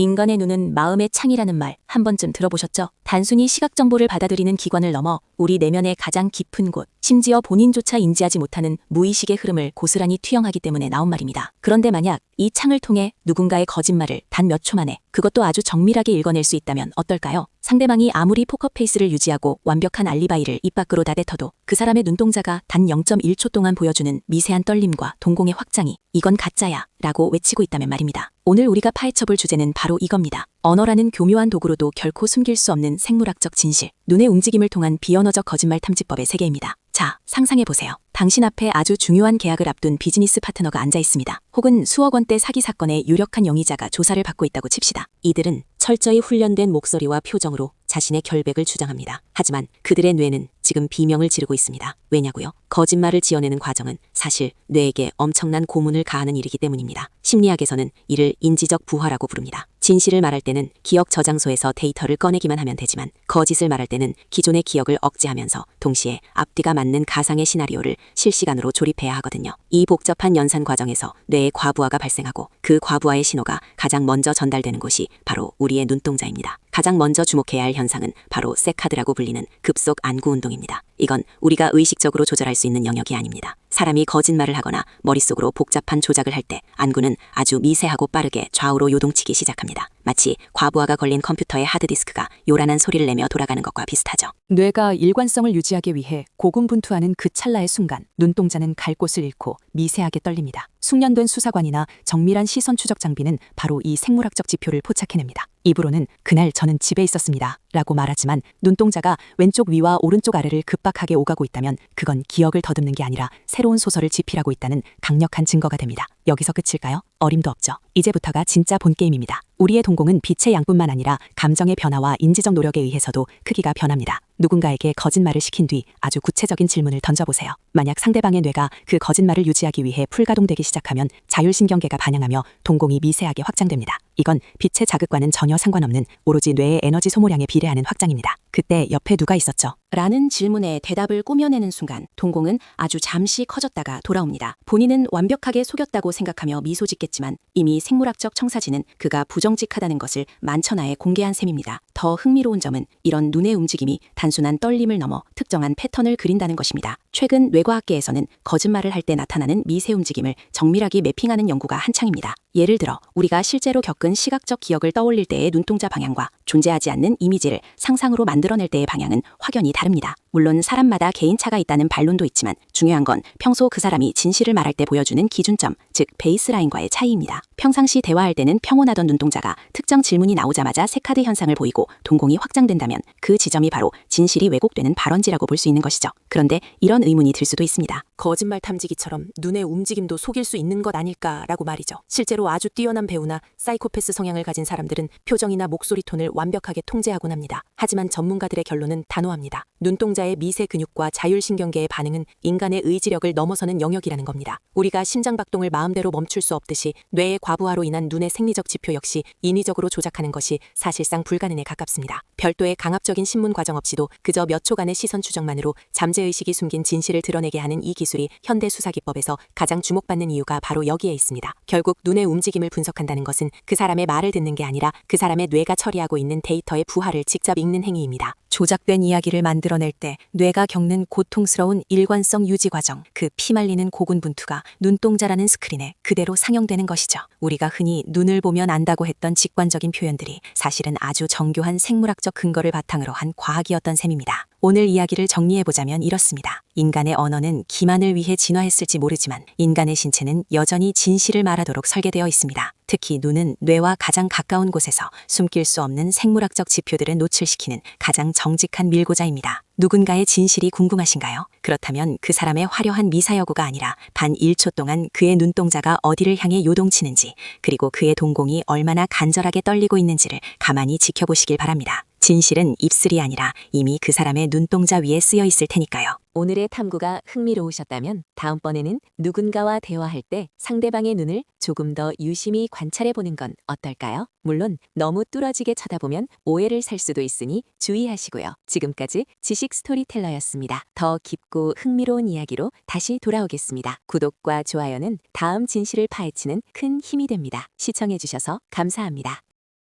인간의 눈은 마음의 창이라는 말 한 번쯤 들어보셨죠? 단순히 시각 정보를 받아들이는 기관을 넘어 우리 내면의 가장 깊은 곳, 심지어 본인조차 인지하지 못하는 무의식의 흐름을 고스란히 투영하기 때문에 나온 말입니다. 그런데 만약 이 창을 통해 누군가의 거짓말을 단 몇 초 만에, 그것도 아주 정밀하게 읽어낼 수 있다면 어떨까요? 상대방이 아무리 포커페이스를 유지하고 완벽한 알리바이를 입 밖으로 다대터도 그 사람의 눈동자가 단 0.1초 동안 보여주는 미세한 떨림과 동공의 확장이 "이건 가짜야" 라고 외치고 있다면 말입니다. 오늘 우리가 파헤쳐볼 주제는 바로 이겁니다. 언어라는 교묘한 도구로도 결코 숨길 수 없는 생물학적 진실, 눈의 움직임을 통한 비언어적 거짓말 탐지법의 세계입니다. 자, 상상해보세요. 당신 앞에 아주 중요한 계약을 앞둔 비즈니스 파트너가 앉아 있습니다. 혹은 수억 원대 사기 사건의 유력한 용의자가 조사를 받고 있다고 칩시다. 이들은 철저히 훈련된 목소리와 표정으로 자신의 결백을 주장합니다. 하지만 그들의 뇌는 지금 비명을 지르고 있습니다. 왜냐고요? 거짓말을 지어내는 과정은 사실 뇌에게 엄청난 고문을 가하는 일이기 때문입니다. 심리학에서는 이를 인지적 부화라고 부릅니다. 진실을 말할 때는 기억 저장소에서 데이터를 꺼내기만 하면 되지만, 거짓을 말할 때는 기존의 기억을 억제하면서 동시에 앞뒤가 맞는 가상의 시나리오를 실시간으로 조립해야 하거든요. 이 복잡한 연산 과정에서 뇌의 과부하가 발생하고, 그 과부하의 신호가 가장 먼저 전달되는 곳이 바로 우리의 눈동자입니다. 가장 먼저 주목해야 할 현상은 바로 세카드라고 불리는 급속 안구 운동입니다. 이건 우리가 의식적으로 조절할 수 있는 영역이 아닙니다. 사람이 거짓말을 하거나 머릿속으로 복잡한 조작을 할 때 안구는 아주 미세하고 빠르게 좌우로 요동치기 시작합니다. 마치 과부하가 걸린 컴퓨터의 하드디스크가 요란한 소리를 내며 돌아가는 것과 비슷하죠. 뇌가 일관성을 유지하기 위해 고군분투하는 그 찰나의 순간, 눈동자는 갈 곳을 잃고 미세하게 떨립니다. 숙련된 수사관이나 정밀한 시선 추적 장비는 바로 이 생물학적 지표를 포착해냅니다. 입으로는 "그날 저는 집에 있었습니다" 라고 말하지만, 눈동자가 왼쪽 위와 오른쪽 아래를 급박하게 오가고 있다면 그건 기억을 더듬는 게 아니라 새로운 소설을 집필하고 있다는 강력한 증거가 됩니다. 여기서 끝일까요? 어림도 없죠. 이제부터가 진짜 본게임입니다. 우리의 동공은 빛의 양뿐만 아니라 감정의 변화와 인지적 노력에 의해서도 크기가 변합니다. 누군가에게 거짓말을 시킨 뒤 아주 구체적인 질문을 던져보세요. 만약 상대방의 뇌가 그 거짓말을 유지하기 위해 풀가동되기 시작하면 자율신경계가 반영하며 동공이 미세하게 확장됩니다. 이건 빛의 자극과는 전혀 상관없는 오로지 뇌의 에너지 소모량에 비례하는 확장입니다. "그때 옆에 누가 있었죠?" 라는 질문에 대답을 꾸며내는 순간 동공은 아주 잠시 커졌다가 돌아옵니다. 본인은 완벽하게 속였다고 생각하며 미소 짓겠지만, 이미 생물학적 청사진은 그가 부정직하다는 것을 만천하에 공개한 셈입니다. 더 흥미로운 점은 이런 눈의 움직임이 단순한 떨림을 넘어 특정한 패턴을 그린다는 것입니다. 최근 뇌과학계에서는 거짓말을 할 때 나타나는 미세 움직임을 정밀하게 매핑하는 연구가 한창입니다. 예를 들어 우리가 실제로 겪은 시각적 기억을 떠올릴 때의 눈동자 방향과 존재하지 않는 이미지를 상상으로 만들어낼 때의 방향은 확연히 다릅니다. 물론 사람마다 개인차가 있다는 반론도 있지만, 중요한 건 평소 그 사람이 진실을 말할 때 보여주는 기준점, 즉 베이스라인과의 차이입니다. 평상시 대화할 때는 평온하던 눈동자가 특정 질문이 나오자마자 세카드 현상을 보이고 동공이 확장된다면 그 지점이 바로 진실이 왜곡되는 발원지라고 볼 수 있는 것이죠. 그런데 이런 의문이 들 수도 있습니다. 거짓말 탐지기처럼 눈의 움직임도 속일 수 있는 것 아닐까라고 말이죠. 실제로 아주 뛰어난 배우나 사이코패스 성향을 가진 사람들은 표정이나 목소리 톤을 완벽하게 통제하곤 합니다. 하지만 전문가들의 결론은 단호합니다. 눈동자의 미세 근육과 자율신경계의 반응은 인간의 의지력을 넘어서는 영역이라는 겁니다. 우리가 심장박동을 마음대로 멈출 수 없듯이 뇌의 과부하로 인한 눈의 생리적 지표 역시 인위적으로 조작하는 것이 사실상 불가능에 가깝습니다. 별도의 강압적인 신문 과정 없이도 그저 몇 초간의 시선 추적만으로 잠재의식이 숨긴 진실을 드러내게 하는 이 기술이 현대 수사기법에서 가장 주목받는 이유가 바로 여기에 있습니다. 결국 눈의 움직임을 분석한다는 것은 그 사람의 말을 듣는 게 아니라 그 사람의 뇌가 처리하고 있는 데이터의 부하를 직접 읽는 행위입니다. 조작된 이야기를 만들어낼 때 뇌가 겪는 고통스러운 일관성 유지 과정, 그 피말리는 고군분투가 눈동자라는 스크린에 그대로 상영되는 것이죠. 우리가 흔히 눈을 보면 안다고 했던 직관적인 표현들이 사실은 아주 정교한 생물학적 근거를 바탕으로 한 과학이었던 셈입니다. 오늘 이야기를 정리해보자면 이렇습니다. 인간의 언어는 기만을 위해 진화했을지 모르지만 인간의 신체는 여전히 진실을 말하도록 설계되어 있습니다. 특히 눈은 뇌와 가장 가까운 곳에서 숨길 수 없는 생물학적 지표들을 노출시키는 가장 정직한 밀고자입니다. 누군가의 진실이 궁금하신가요? 그렇다면 그 사람의 화려한 미사여구가 아니라 단 1초 동안 그의 눈동자가 어디를 향해 요동치는지, 그리고 그의 동공이 얼마나 간절하게 떨리고 있는지를 가만히 지켜보시길 바랍니다. 진실은 입술이 아니라 이미 그 사람의 눈동자 위에 쓰여 있을 테니까요. 오늘의 탐구가 흥미로우셨다면 다음번에는 누군가와 대화할 때 상대방의 눈을 조금 더 유심히 관찰해보는 건 어떨까요? 물론 너무 뚫어지게 쳐다보면 오해를 살 수도 있으니 주의하시고요. 지금까지 지식 스토리텔러였습니다. 더 깊고 흥미로운 이야기로 다시 돌아오겠습니다. 구독과 좋아요는 다음 진실을 파헤치는 큰 힘이 됩니다. 시청해주셔서 감사합니다.